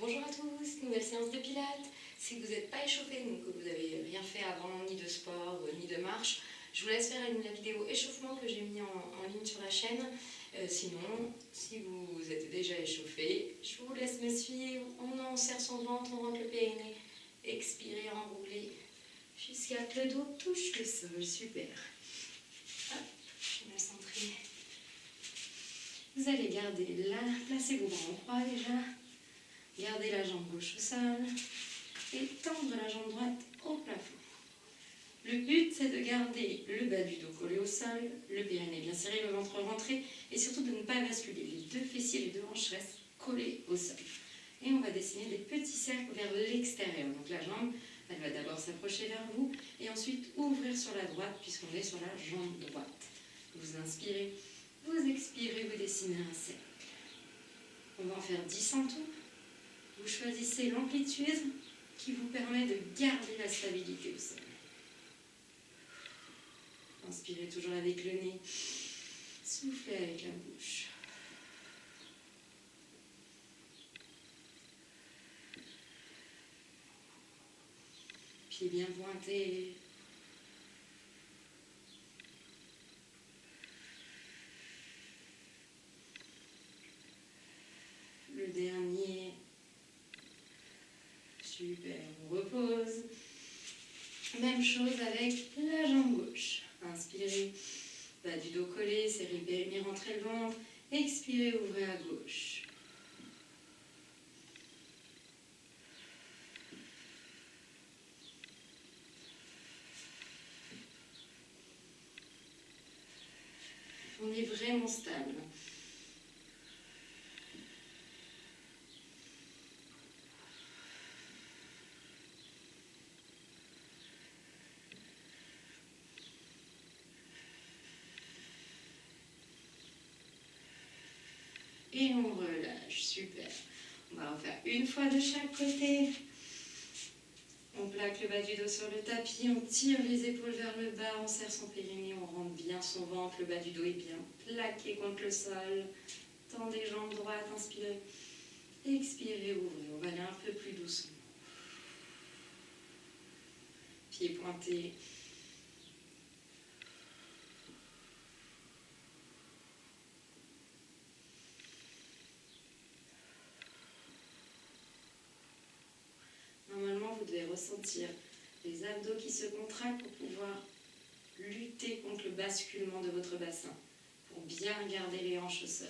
Bonjour à tous, nouvelle séance de pilates. Si vous n'êtes pas échauffé, donc que vous n'avez rien fait avant, ni de sport, ni de marche, je vous laisse faire la vidéo échauffement que j'ai mis en ligne sur la chaîne. Sinon, si vous êtes déjà échauffé, je vous laisse me suivre. On enserre son ventre, on rentre le périnée. Expirez, enroulez jusqu'à ce que le dos touche le sol. Super. Hop, je vais me centrer. Vous allez garder là, placez vos bras en croix déjà. Gardez la jambe gauche au sol et tendre la jambe droite au plafond. Le but, c'est de garder le bas du dos collé au sol, le périnée bien serré, le ventre rentré et surtout de ne pas basculer. Les deux fessiers, les deux hanches restent collés au sol. Et on va dessiner des petits cercles vers l'extérieur. Donc la jambe, elle va d'abord s'approcher vers vous et ensuite ouvrir sur la droite puisqu'on est sur la jambe droite. Vous inspirez, vous expirez, vous dessinez un cercle. On va en faire 10 en tout. Vous choisissez l'amplitude qui vous permet de garder la stabilité au sol. Inspirez toujours avec le nez, soufflez avec la bouche. Pieds bien pointés. Le dernier. Super, on repose. Même chose avec la jambe gauche. Inspirez, bas du dos collé, serrez le périnée, rentrez le ventre. Expirez, ouvrez à gauche. On est vraiment stable. Et on relâche, super. On va en faire une fois de chaque côté. On plaque le bas du dos sur le tapis, on tire les épaules vers le bas, on serre son périnée, on rentre bien son ventre, le bas du dos est bien plaqué contre le sol. Tendez jambes droites, inspirez. Expirez, ouvrez. On va aller un peu plus doucement. Pieds pointés. Normalement, vous devez ressentir les abdos qui se contractent pour pouvoir lutter contre le basculement de votre bassin, pour bien garder les hanches au sol.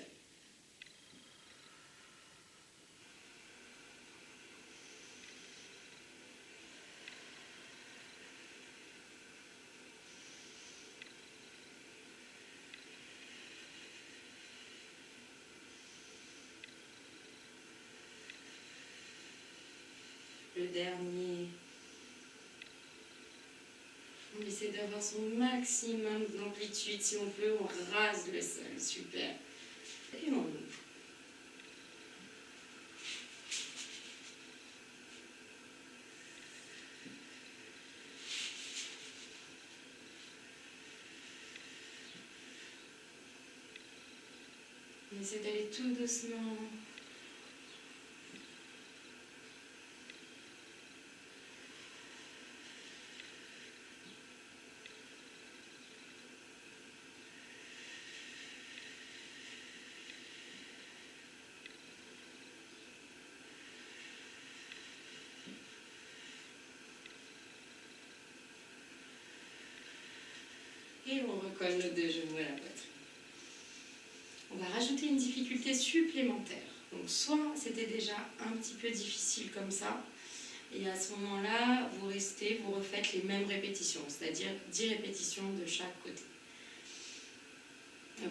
Le dernier. On essaie d'avoir son maximum d'amplitude. Si on peut, on rase le sol. Super. Et on ouvre. On essaie d'aller tout doucement. Et on recolle nos deux genoux à la poitrine. On va rajouter une difficulté supplémentaire. Donc soit c'était déjà un petit peu difficile comme ça, et à ce moment-là, vous restez, vous refaites les mêmes répétitions, c'est-à-dire 10 répétitions de chaque côté.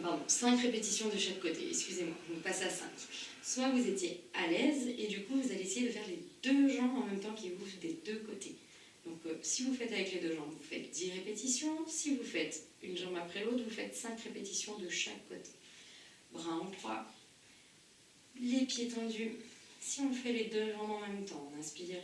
Pardon, 5 répétitions de chaque côté, excusez-moi, on passe à 5. Soit vous étiez à l'aise, et du coup vous allez essayer de faire les deux jambes en même temps qui bougent des deux côtés. Donc si vous faites avec les deux jambes, vous faites 10 répétitions. Si vous faites une jambe après l'autre, vous faites 5 répétitions de chaque côté. Bras en croix, les pieds tendus. Si on fait les deux jambes en même temps, on inspire,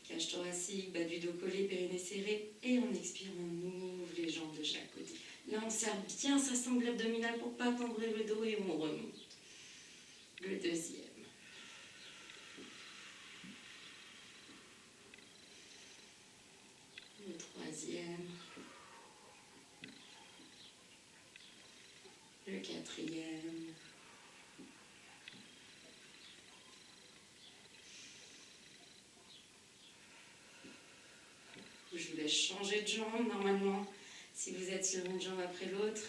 cage thoracique, bas du dos collé, périnée serré, et on expire, on ouvre les jambes de chaque côté. Là, on serre bien sa sangle abdominale pour ne pas tendre le dos et on remonte. Le deuxième. troisième, le quatrième, je vous laisse changer de jambe. Normalement, si vous êtes sur une jambe après l'autre,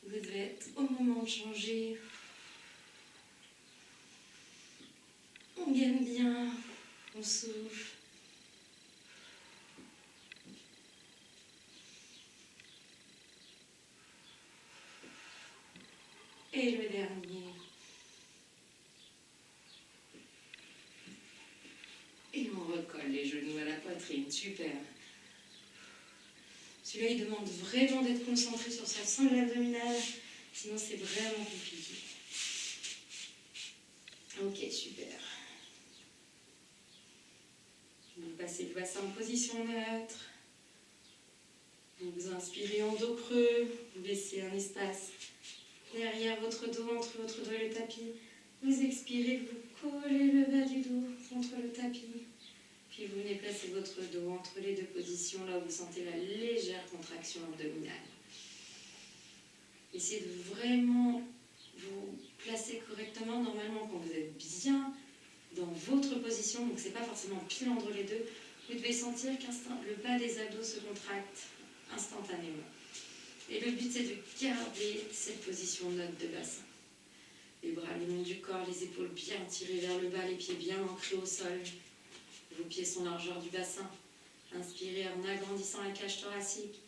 vous devez être au moment de changer. On gaine bien, on souffle. Et le dernier. Et on recolle les genoux à la poitrine, super. Celui-là, il demande vraiment d'être concentré sur sa sangle abdominale, sinon c'est vraiment compliqué. Ok, super. Vous passez le bassin en position neutre. Vous inspirez en dos creux, vous laissez un espace derrière votre dos, entre votre dos et le tapis. Vous expirez, vous collez le bas du dos contre le tapis. Puis vous venez placer votre dos entre les deux positions, là où vous sentez la légère contraction abdominale. Essayez de vraiment vous placer correctement. Normalement, quand vous êtes bien dans votre position, donc c'est pas forcément pile entre les deux, vous devez sentir que le bas des abdos se contracte instantanément. Et le but, c'est de garder cette position neutre de bassin. Les bras le long du corps, les épaules bien tirées vers le bas, les pieds bien ancrés au sol. Vos pieds sont largeur du bassin. Inspirez en agrandissant la cage thoracique.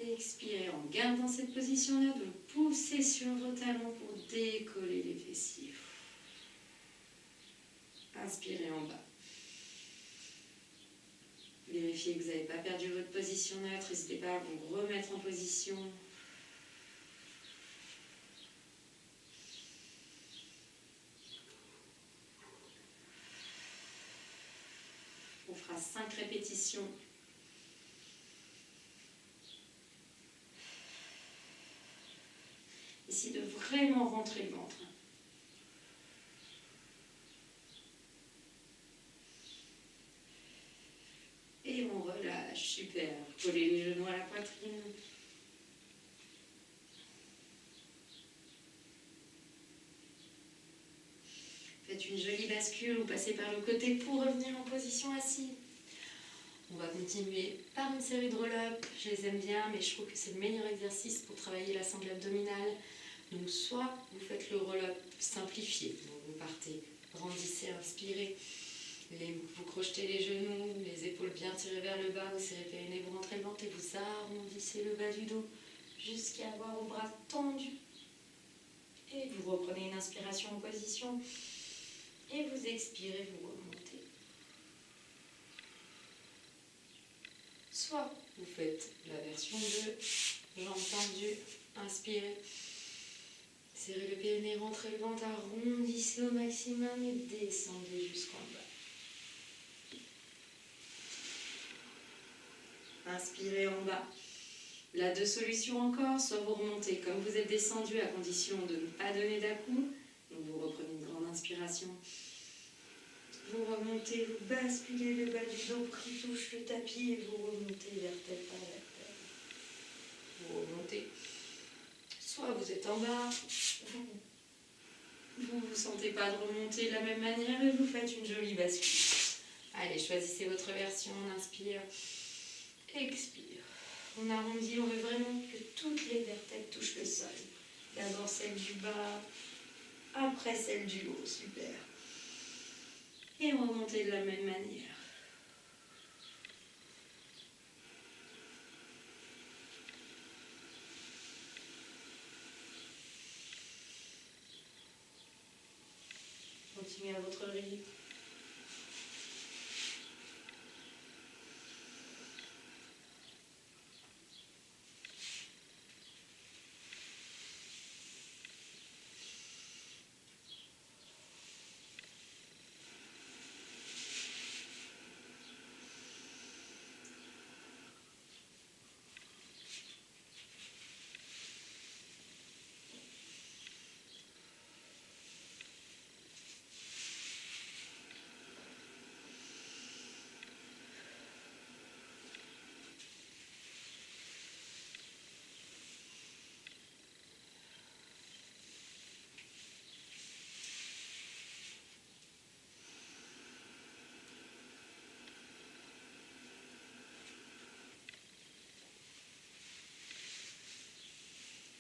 Expirez en gardant cette position neutre. Poussez sur vos talons pour décoller les fessiers. Inspirez en bas. Vérifiez que vous n'avez pas perdu votre position neutre. N'hésitez pas à vous remettre en position. On fera 5 répétitions. Essayez de vraiment rentrer le ventre. Et on relâche, super. Collez les genoux à la poitrine. Faites une jolie bascule, vous passez par le côté pour revenir en position assise. On va continuer par une série de roll-up. Je les aime bien, mais je trouve que c'est le meilleur exercice pour travailler la sangle abdominale. Donc soit vous faites le roll-up simplifié, donc vous partez, grandissez, inspirez. Vous crochetez les genoux, les épaules bien tirées vers le bas, vous serrez les périnées, vous rentrez le ventre et vous arrondissez le bas du dos jusqu'à avoir vos bras tendus. Et vous reprenez une inspiration en position et vous expirez, vous remontez. Soit vous faites la version 2, jambes tendues, inspirez. Serrez le périnée, rentrez le ventre, arrondissez au maximum et descendez jusqu'en bas. Inspirez en bas. Là, 2 solutions encore, soit vous remontez comme vous êtes descendu à condition de ne pas donner d'à-coups. Donc vous reprenez une grande inspiration. Vous remontez, vous basculez le bas du dos qui touche le tapis et vous remontez vertèbre par vertèbre. Vous remontez. Soit vous êtes en bas, vous ne sentez pas de remonter de la même manière et vous faites une jolie bascule. Allez, choisissez votre version, on inspire, expire. On arrondit, on veut vraiment que toutes les vertèbres touchent le sol. D'abord celle du bas, après celle du haut, super. Et remontez de la même manière. Continuez à votre rythme.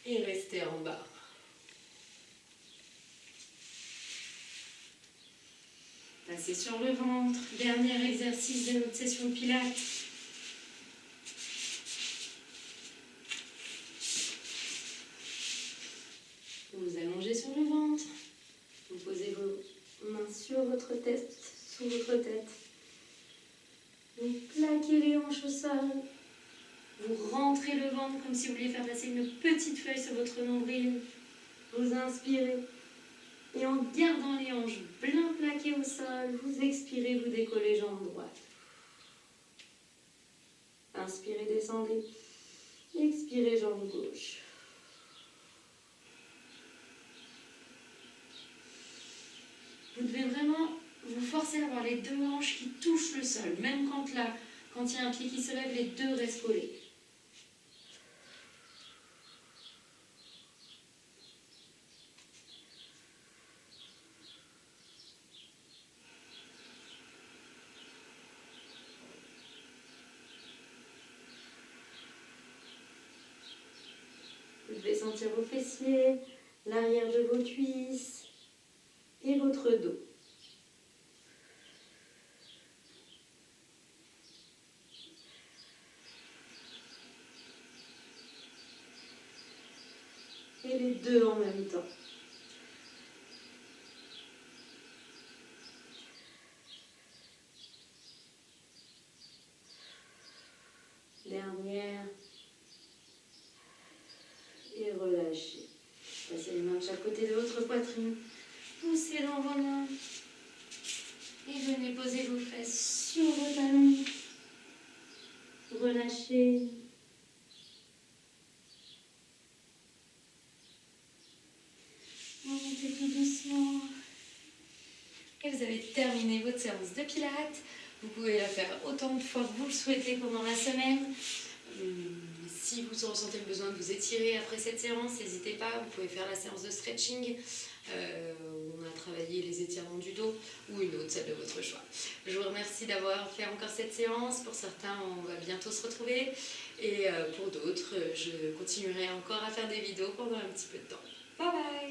Et restez en bas. Passez sur le ventre. Dernier exercice de notre session de pilates. Vous allongez sur le ventre. Vous posez vos mains sur votre tête, sous votre tête. Vous plaquez les hanches au sol. Vous rentrez le ventre comme si vous vouliez faire passer une petite feuille sur votre nombril. Vous inspirez. Et en gardant les hanches bien plaquées au sol, vous expirez, vous décollez jambes droites. Inspirez, descendez. Expirez, jambe gauche. Vous devez vraiment vous forcer à avoir les deux hanches qui touchent le sol. Même quand il y a un pied qui se lève, les deux restent collés. Vous devez sentir vos fessiers, l'arrière de vos cuisses et votre dos. Et les deux en même temps. Dernière. Et relâchez. Passez les mains de chaque côté de votre poitrine. Poussez dans vos mains. Et venez poser vos fesses sur vos talons. Relâchez. Montez tout doucement. Et vous avez terminé votre séance de pilates. Vous pouvez la faire autant de fois que vous le souhaitez pendant la semaine. Si vous ressentez le besoin de vous étirer après cette séance, n'hésitez pas. Vous pouvez faire la séance de stretching où on a travaillé les étirements du dos ou une autre, celle de votre choix. Je vous remercie d'avoir fait encore cette séance. Pour certains, on va bientôt se retrouver. Et pour d'autres, je continuerai encore à faire des vidéos pendant un petit peu de temps. Bye bye!